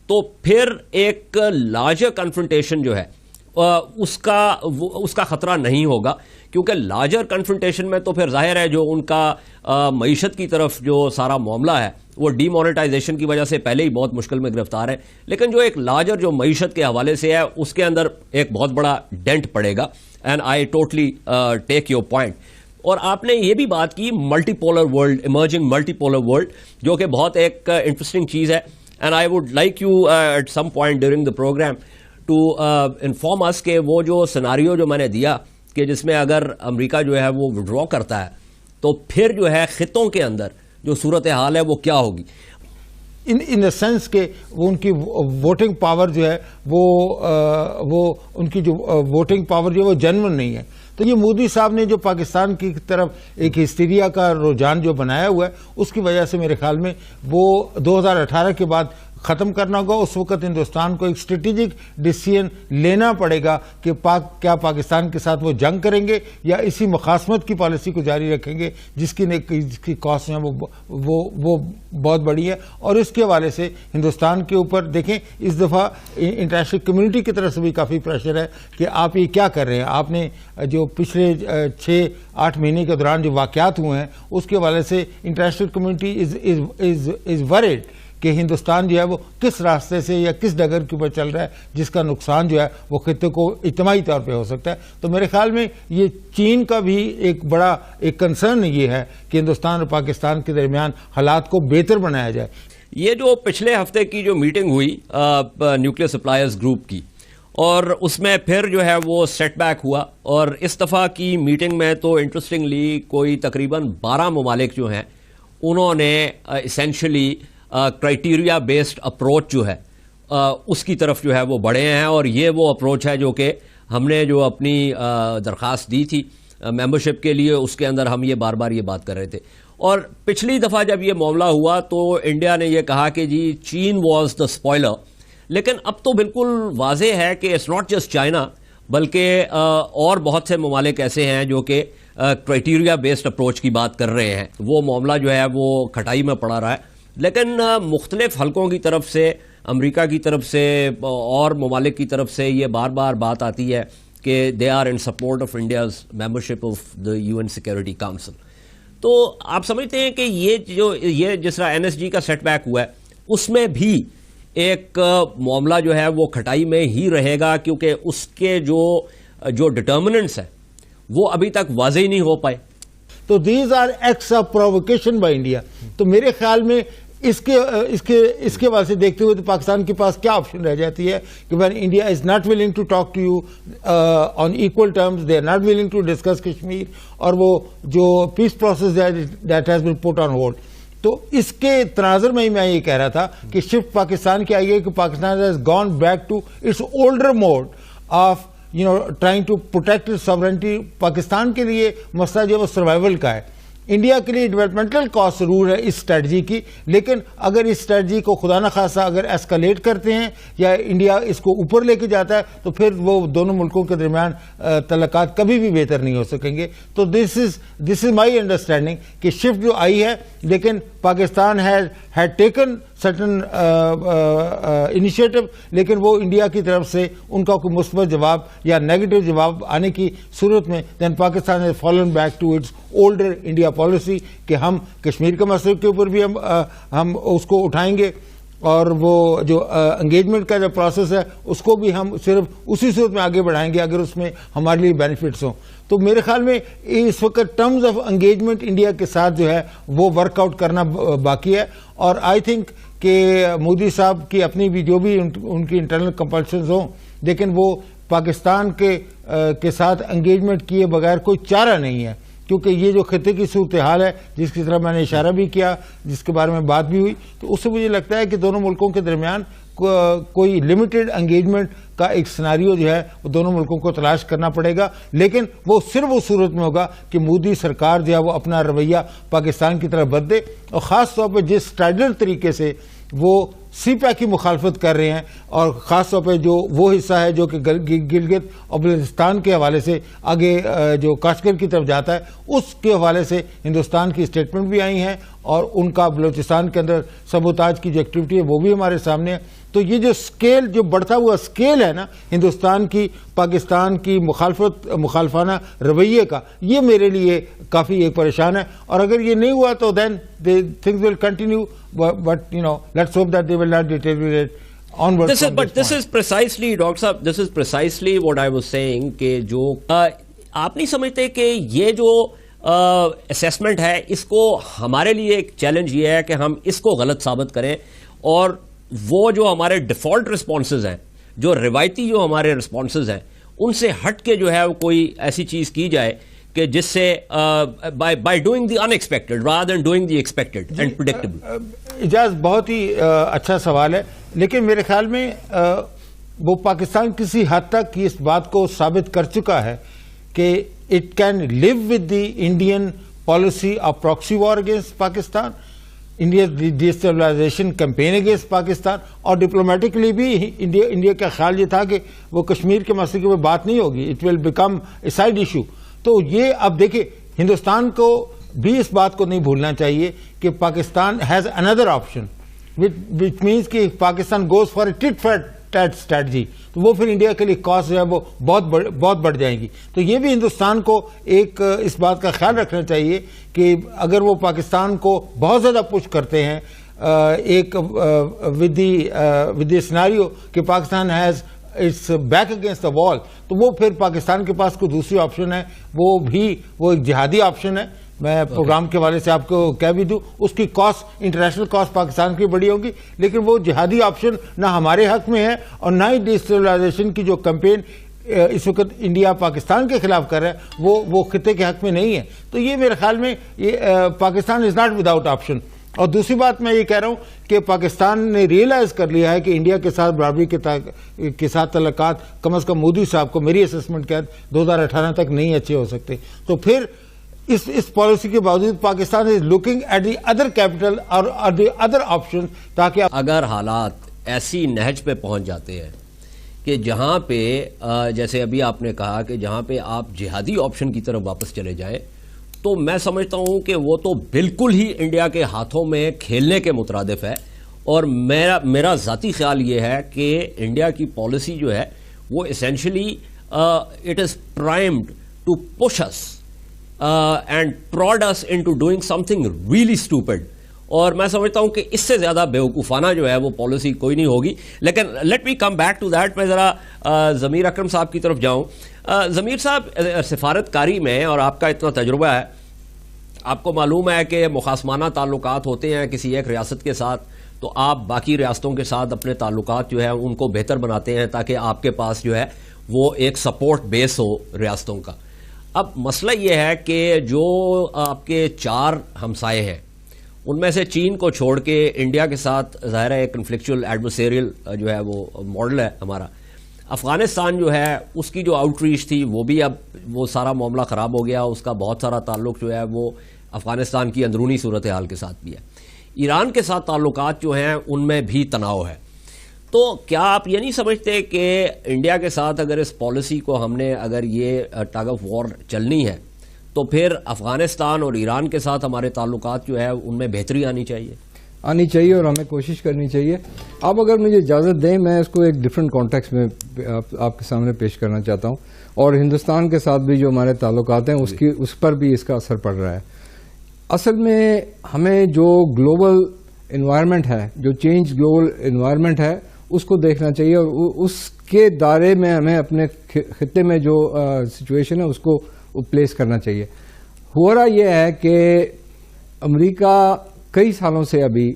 تو پھر ایک لارجر کنفرنٹیشن جو ہے اس کا خطرہ نہیں ہوگا، کیونکہ لارجر کنفرنٹیشن میں تو پھر ظاہر ہے جو ان کا معیشت کی طرف جو سارا معاملہ ہے وہ ڈی مونیٹائزیشن کی وجہ سے پہلے ہی بہت مشکل میں گرفتار ہے، لیکن جو ایک لارجر جو معیشت کے حوالے سے ہے اس کے اندر ایک بہت بڑا ڈینٹ پڑے گا. And I totally take your point. اور آپ نے یہ بھی بات کی multipolar world, emerging multipolar world, جو کہ بہت ایک انٹرسٹنگ چیز ہے. And I would like you at some point during the programme to inform us کہ وہ جو سیناریو جو میں نے دیا کہ جس میں اگر امریکہ جو ہے وہ وڈرا کرتا ہے تو پھر جو ہے خطوں کے اندر جو صورتحال ہے وہ کیا ہوگی. ان دا سینس کہ وہ ان کی ووٹنگ پاور جو ہے وہ ان کی جو ووٹنگ پاور جو ہے وہ جنون نہیں ہے. تو یہ مودی صاحب نے جو پاکستان کی طرف ایک ہسٹیریا کا رجحان جو بنایا ہوا ہے اس کی وجہ سے میرے خیال میں وہ 2018 کے بعد ختم کرنا ہوگا. اس وقت ہندوستان کو ایک اسٹریٹجک ڈیسیژن لینا پڑے گا کہ کیا پاکستان کے ساتھ وہ جنگ کریں گے یا اسی مخاصمت کی پالیسی کو جاری رکھیں گے جس کی کاسٹ ہے وہ بہت بڑی ہے. اور اس کے حوالے سے ہندوستان کے اوپر دیکھیں اس دفعہ انٹرنیشنل کمیونٹی کی طرف سے بھی کافی پریشر ہے کہ آپ یہ کیا کر رہے ہیں. آپ نے جو پچھلے 6-8 مہینے کے دوران جو واقعات ہوئے ہیں اس کے حوالے سے انٹرنیشنل کمیونٹی از ورڈ کہ ہندوستان جو ہے وہ کس راستے سے یا کس ڈگر کے اوپر چل رہا ہے جس کا نقصان جو ہے وہ خطے کو اجتماعی طور پہ ہو سکتا ہے. تو میرے خیال میں یہ چین کا بھی ایک بڑا ایک کنسرن یہ ہے کہ ہندوستان اور پاکستان کے درمیان حالات کو بہتر بنایا جائے. یہ جو پچھلے ہفتے کی جو میٹنگ ہوئی نیوکلیئر سپلائرز گروپ کی اور اس میں پھر جو ہے وہ سیٹ بیک ہوا، اور اس دفعہ کی میٹنگ میں تو انٹرسٹنگلی کوئی تقریباً 12 ممالک جو ہیں انہوں نے ایسینشلی کرائٹیریا بیسڈ اپروچ جو ہے اس کی طرف جو ہے وہ بڑھے ہیں. اور یہ وہ اپروچ ہے جو کہ ہم نے جو اپنی درخواست دی تھی ممبرشپ کے لیے اس کے اندر ہم یہ بار بار یہ بات کر رہے تھے. اور پچھلی دفعہ جب یہ معاملہ ہوا تو انڈیا نے یہ کہا کہ جی چین واز دا اسپوائلر، لیکن اب تو بالکل واضح ہے کہ اٹس ناٹ جسٹ چائنا بلکہ اور بہت سے ممالک ایسے ہیں جو کہ کرائٹیریا بیسڈ اپروچ کی بات کر رہے ہیں. وہ معاملہ جو ہے وہ کھٹائی میں پڑا رہا ہے، لیکن مختلف حلقوں کی طرف سے، امریکہ کی طرف سے اور ممالک کی طرف سے یہ بار بار بات آتی ہے کہ they are in support of India's membership of the UN security council. تو آپ سمجھتے ہیں کہ یہ جس طرح NSG کا سیٹ بیک ہوا ہے اس میں بھی ایک معاملہ جو ہے وہ کھٹائی میں ہی رہے گا، کیونکہ اس کے جو ڈٹرمننٹس ہیں وہ ابھی تک واضح ہی نہیں ہو پائے. تو these are acts of provocation by India. تو میرے خیال میں اس کے وجہ سے دیکھتے ہوئے تو پاکستان کے پاس کیا آپشن رہ جاتی ہے کہ when India is not willing to talk to you on equal terms, they are not willing to discuss Kashmir, اور وہ جو peace process that has been put on hold. تو اس کے تناظر میں میں یہ کہہ رہا تھا کہ شفٹ پاکستان کی آئی ہے کہ Pakistan has gone back to its older mode of trying to protect its sovereignty. Pakistan کے لیے مسئلہ جو وہ سروائیول کا ہے. انڈیا کے لیے ڈیولپمنٹل کاسٹ ضرور ہے اس اسٹریٹجی کی، لیکن اگر اس اسٹریٹجی کو خدا نخواستہ اگر ایسکلیٹ کرتے ہیں یا انڈیا اس کو اوپر لے کے جاتا ہے تو پھر وہ دونوں ملکوں کے درمیان تعلقات کبھی بھی بہتر نہیں ہو سکیں گے. تو دس از مائی انڈرسٹینڈنگ کہ شفٹ جو آئی ہے، لیکن Pakistan had taken certain initiative، لیکن وہ انڈیا کی طرف سے ان کا کوئی مثبت جواب یا نیگیٹو جواب آنے کی صورت میں then Pakistan has fallen back to its older India policy کہ ہم کشمیر کے مسئلے کے اوپر بھی ہم اس کو اٹھائیں گے، اور وہ جو انگیجمنٹ کا جو پروسیس ہے اس کو بھی ہم صرف اسی صورت میں آگے بڑھائیں گے اگر اس میں ہمارے لیے بینیفٹس ہوں. تو میرے خیال میں اس وقت ٹرمز آف انگیجمنٹ انڈیا کے ساتھ جو ہے وہ ورک آؤٹ کرنا باقی ہے. اور آئی تھنک کہ مودی صاحب کی اپنی بھی جو بھی ان کی انٹرنل کمپلشنز ہوں، لیکن وہ پاکستان کے ساتھ انگیجمنٹ کیے بغیر کوئی چارہ نہیں ہے، کیونکہ یہ جو خطے کی صورتحال ہے جس کی طرف میں نے اشارہ بھی کیا، جس کے بارے میں بات بھی ہوئی، تو اس سے مجھے لگتا ہے کہ دونوں ملکوں کے درمیان کوئی لمیٹڈ انگیجمنٹ کا ایک سیناریو جو ہے وہ دونوں ملکوں کو تلاش کرنا پڑے گا. لیکن وہ صرف اس صورت میں ہوگا کہ مودی سرکار جو ہے وہ اپنا رویہ پاکستان کی طرف بدلے، اور خاص طور پہ جس اسٹائلر طریقے سے وہ سی پیک کی مخالفت کر رہے ہیں, اور خاص طور پہ جو وہ حصہ ہے جو کہ گلگت اور بلتستان کے حوالے سے آگے جو کاشغر کی طرف جاتا ہے, اس کے حوالے سے ہندوستان کی اسٹیٹمنٹ بھی آئی ہیں, اور ان کا بلوچستان کے اندر سبوتاج کی جو ایکٹیویٹی ہے وہ بھی ہمارے سامنے ہے. تو یہ جو اسکیل, جو بڑھتا ہوا اسکیل ہے نا ہندوستان کی پاکستان کی مخالفانہ رویے کا, یہ میرے لیے کافی ایک پریشان ہے. اور اگر یہ نہیں ہوا تو دین things will continue, but let's hope that they will not deteriorate onwards. This is precisely, Dr. Saab, this is precisely what I was saying کہ جو آپ نہیں سمجھتے کہ یہ جو اسیسمنٹ ہے اس کو ہمارے لیے ایک چیلنج یہ ہے کہ ہم اس کو غلط ثابت کریں, اور وہ جو ہمارے ڈیفالٹ رسپانسز ہیں, جو روایتی جو ہمارے رسپانسز ہیں, ان سے ہٹ کے جو ہے وہ کوئی ایسی چیز کی جائے کہ جس سے by doing the unexpected rather than doing the expected and predictable. Ejaz بہت ہی اچھا سوال ہے, لیکن میرے خیال میں وہ پاکستان کسی حد تک اس بات کو ثابت کر چکا ہے کہ it can live with the Indian policy of proxy war against Pakistan, India destabilisation campaign against Pakistan, اور ڈپلومیٹکلی بھی انڈیا کا خیال یہ تھا کہ وہ کشمیر کے مسئلے کی بات نہیں ہوگی, it will become a side issue. تو یہ اب دیکھیں, ہندوستان کو بھی اس بات کو نہیں بھولنا چاہیے کہ Pakistan has another option, which means کہ Pakistan goes for a tit for tat strategy, تو وہ پھر انڈیا کے لیے کاسٹ جو ہے وہ بہت بڑھ جائیں گی. تو یہ بھی ہندوستان کو ایک اس بات کا خیال رکھنا چاہیے کہ اگر وہ پاکستان کو بہت زیادہ پش کرتے ہیں ایک ود دی سیناریو کہ Pakistan has its back against the وال, تو وہ پھر پاکستان کے پاس کوئی دوسری آپشن ہے, وہ ایک جہادی آپشن ہے. میں پروگرام کے حوالے سے آپ کو کہہ بھی دوں, اس کی کاسٹ, انٹرنیشنل کاسٹ پاکستان کی بڑی ہوگی, لیکن وہ جہادی آپشن نہ ہمارے حق میں ہے, اور نہ ہی ڈی اسٹیبلائزیشن کی جو کیمپین اس وقت انڈیا پاکستان کے خلاف کر رہا ہے وہ خطے کے حق میں نہیں ہے. تو یہ میرے خیال میں Pakistan is not without option. اور دوسری بات میں یہ کہہ رہا ہوں کہ پاکستان نے ریئلائز کر لیا ہے کہ انڈیا کے ساتھ برابری کے ساتھ تعلقات کم از کم مودی صاحب کو میری اسسمنٹ کے 2018 تک نہیں اچھے ہو سکتے. تو پھر اس پالیسی کے باوجود Pakistan is looking at the other capital اور دی ادر آپشن, تاکہ اگر حالات ایسی نہج پہ پہنچ جاتے ہیں کہ جہاں پہ جیسے ابھی آپ نے کہا کہ جہاں پہ آپ جہادی آپشن کی طرف واپس چلے جائیں, تو میں سمجھتا ہوں کہ وہ تو بالکل ہی انڈیا کے ہاتھوں میں کھیلنے کے مترادف ہے. اور میرا ذاتی خیال یہ ہے کہ انڈیا کی پالیسی جو ہے وہ essentially it is primed to push us and prod us into doing something really stupid. اور میں سمجھتا ہوں کہ اس سے زیادہ بیوقوفانہ جو ہے وہ پالیسی کوئی نہیں ہوگی. لیکن let me come back to that, میں ذرا ضمیر اکرم صاحب کی طرف جاؤں. ضمیر صاحب, سفارت کاری میں اور آپ کا اتنا تجربہ ہے, آپ کو معلوم ہے کہ مخاصمانہ تعلقات ہوتے ہیں کسی ایک ریاست کے ساتھ, تو آپ باقی ریاستوں کے ساتھ اپنے تعلقات جو ہے ان کو بہتر بناتے ہیں تاکہ آپ کے پاس جو ہے وہ ایک سپورٹ بیس ہو ریاستوں کا. اب مسئلہ یہ ہے کہ جو آپ کے 4 ہمسائے ہیں ان میں سے چین کو چھوڑ کے انڈیا کے ساتھ ظاہر ہے کنفلکچوئل ایڈورسیریل جو ہے وہ ماڈل ہے ہمارا. افغانستان جو ہے اس کی جو آؤٹ ریچ تھی وہ بھی اب وہ سارا معاملہ خراب ہو گیا, اس کا بہت سارا تعلق جو ہے وہ افغانستان کی اندرونی صورتحال کے ساتھ بھی ہے. ایران کے ساتھ تعلقات جو ہیں ان میں بھی تناؤ ہے. تو کیا آپ یہ نہیں سمجھتے کہ انڈیا کے ساتھ اگر اس پالیسی کو ہم نے اگر یہ ٹگ آف وار چلنی ہے تو پھر افغانستان اور ایران کے ساتھ ہمارے تعلقات جو ہے ان میں بہتری آنی چاہیے اور ہمیں کوشش کرنی چاہیے. آپ اگر مجھے اجازت دیں, میں اس کو ایک ڈفرینٹ کانٹیکس میں آپ کے سامنے پیش کرنا چاہتا ہوں, اور ہندوستان کے ساتھ بھی جو ہمارے تعلقات ہیں اس پر بھی اس کا اثر پڑ رہا ہے. اصل میں ہمیں جو گلوبل انوائرمنٹ ہے, جو چینج گلوبل انوائرمنٹ ہے, اس کو دیکھنا چاہیے, اور اس کے دائرے میں ہمیں اپنے خطے میں جو سچویشن ہے اس کو پلیس کرنا چاہیے. ہو رہا یہ ہے کہ امریکہ کئی سالوں سے ابھی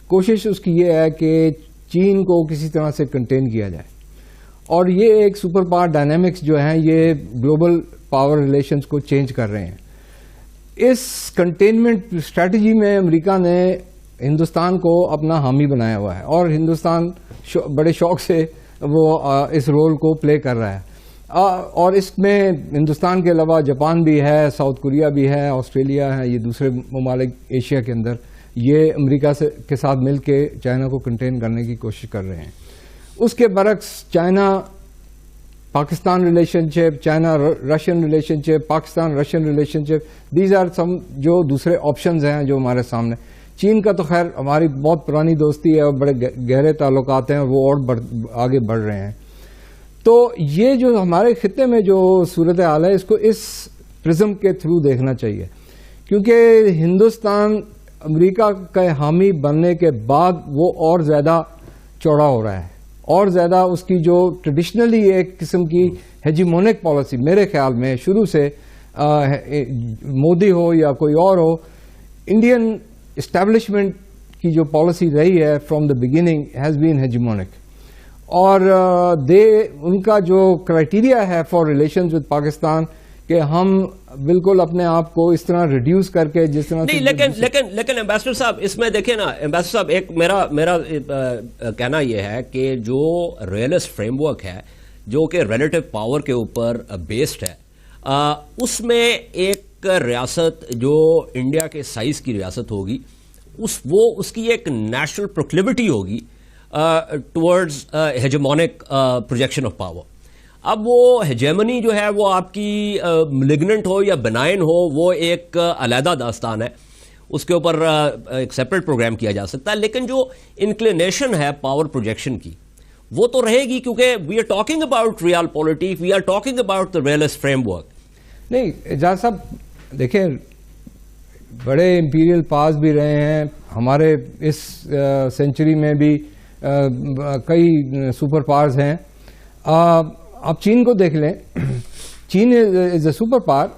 کوشش اس کی یہ ہے کہ چین کو کسی طرح سے کنٹین کیا جائے, اور یہ ایک سپر پاور ڈائنامکس جو ہیں یہ گلوبل پاور ریلیشنز کو چینج کر رہے ہیں. اس کنٹینمنٹ اسٹریٹجی میں امریکہ نے ہندوستان کو اپنا حامی بنایا ہوا ہے, اور ہندوستان بڑے شوق سے وہ اس رول کو پلے کر رہا ہے. اور اس میں ہندوستان کے علاوہ جاپان بھی ہے, ساؤتھ کوریا بھی ہے, آسٹریلیا ہے, یہ دوسرے ممالک ایشیا کے اندر یہ امریکہ کے ساتھ مل کے چائنا کو کنٹین کرنے کی کوشش کر رہے ہیں. اس کے برعکس China Pakistan relationship, China Russian relationship, Pakistan Russian relationship, these are some جو دوسرے آپشنز ہیں جو ہمارے سامنے. چین کا تو خیر ہماری بہت پرانی دوستی ہے اور بڑے گہرے تعلقات ہیں اور وہ اور آگے بڑھ رہے ہیں. تو یہ جو ہمارے خطے میں جو صورتحال ہے اس کو اس پرزم کے تھرو دیکھنا چاہیے, کیونکہ ہندوستان امریکہ کا حامی بننے کے بعد وہ اور زیادہ چوڑا ہو رہا ہے, اور زیادہ اس کی جو ٹریڈیشنلی ایک قسم کی ہیجیمونک پالیسی میرے خیال میں شروع سے مودی ہو یا کوئی اور ہو, انڈین اسٹیبلشمنٹ کی جو پالیسی رہی ہے from the beginning has been hegemonic, اور ان کا جو کرائٹیریا ہے فار ریلیشنز ود پاکستان کہ ہم بالکل اپنے آپ کو اس طرح ریڈیوس کر کے جس طرح نہیں, لیکن امبیسڈر صاحب اس میں دیکھیں نا, امبیسڈر صاحب ایک میرا کہنا یہ ہے کہ جو ریئلسٹ فریم ورک ہے جو کہ ریلیٹو پاور کے اوپر بیسڈ ہے, اس میں ایک ریاست جو انڈیا کے سائز کی ریاست ہوگی اس کی ایک نیشنل پروکلیوٹی ہوگی ٹورڈز ہیجمونک پروجیکشن آف پاور. اب وہ ہیجیمنی جو ہے وہ آپ کی ملیگننٹ ہو یا بنائن ہو وہ ایک علیحدہ داستان ہے, اس کے اوپر ایک سیپریٹ پروگرام کیا جا سکتا ہے, لیکن جو انکلینیشن ہے پاور پروجیکشن کی وہ تو رہے گی, کیونکہ we are talking about real politics, we are talking about the realist framework. نہیں اعجاز صاحب دیکھیں, بڑے امپیریل پاس بھی رہے ہیں ہمارے اس سینچری میں بھی کئی سپر پاورز ہیں. آپ چین کو دیکھ لیں, چین از اے سپر پاور,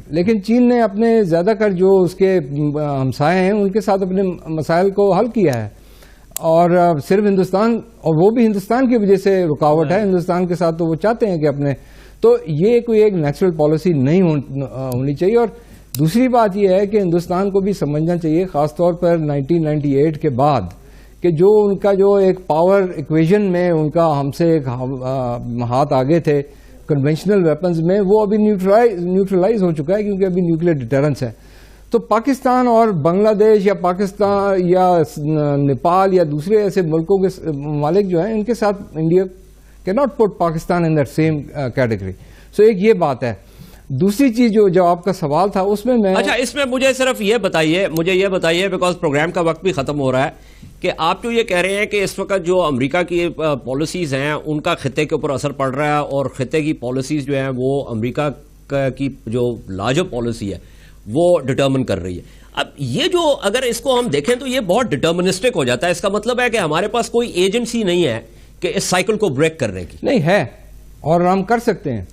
لیکن چین نے اپنے زیادہ کر جو اس کے ہمسائے ہیں ان کے ساتھ اپنے مسائل کو حل کیا ہے, اور صرف ہندوستان, اور وہ بھی ہندوستان کی وجہ سے رکاوٹ ہے ہندوستان کے ساتھ, تو وہ چاہتے ہیں کہ اپنے, تو یہ کوئی ایک نیچرل پالیسی نہیں ہونی چاہیے. اور دوسری بات یہ ہے کہ ہندوستان کو بھی سمجھنا چاہیے خاص طور پر 1998 کے بعد کہ جو ان کا جو ایک پاور ایکویژن میں ان کا ہم سے ایک ہاتھ آگے تھے کنونشنل ویپنز میں, وہ ابھی نیوٹرلائز ہو چکا ہے کیونکہ ابھی نیوکلیر ڈیٹرنس ہے. تو پاکستان اور بنگلہ دیش یا پاکستان یا نیپال یا دوسرے ایسے ملکوں کے ممالک جو ہیں ان کے ساتھ انڈیا کی not put Pakistan in that same category. So ایک یہ بات ہے. دوسری چیز جو آپ کا سوال تھا اس میں اچھا, اس میں مجھے صرف یہ بتائیے بیکاز پروگرام کا وقت بھی ختم ہو رہا ہے, کہ آپ جو یہ کہہ رہے ہیں کہ اس وقت جو امریکہ کی پالیسیز ہیں ان کا خطے کے اوپر اثر پڑ رہا ہے, اور خطے کی پالیسیز جو ہیں وہ امریکہ کی جو لارجر پالیسی ہے وہ ڈٹرمن کر رہی ہے. اب یہ جو اگر اس کو ہم دیکھیں تو یہ بہت ڈٹرمنسٹک ہو جاتا ہے. اس کا مطلب ہے کہ ہمارے پاس کوئی ایجنسی نہیں ہے کہ اس سائیکل کو بریک کرنے کی. نہیں ہے, اور ہم کر سکتے ہیں.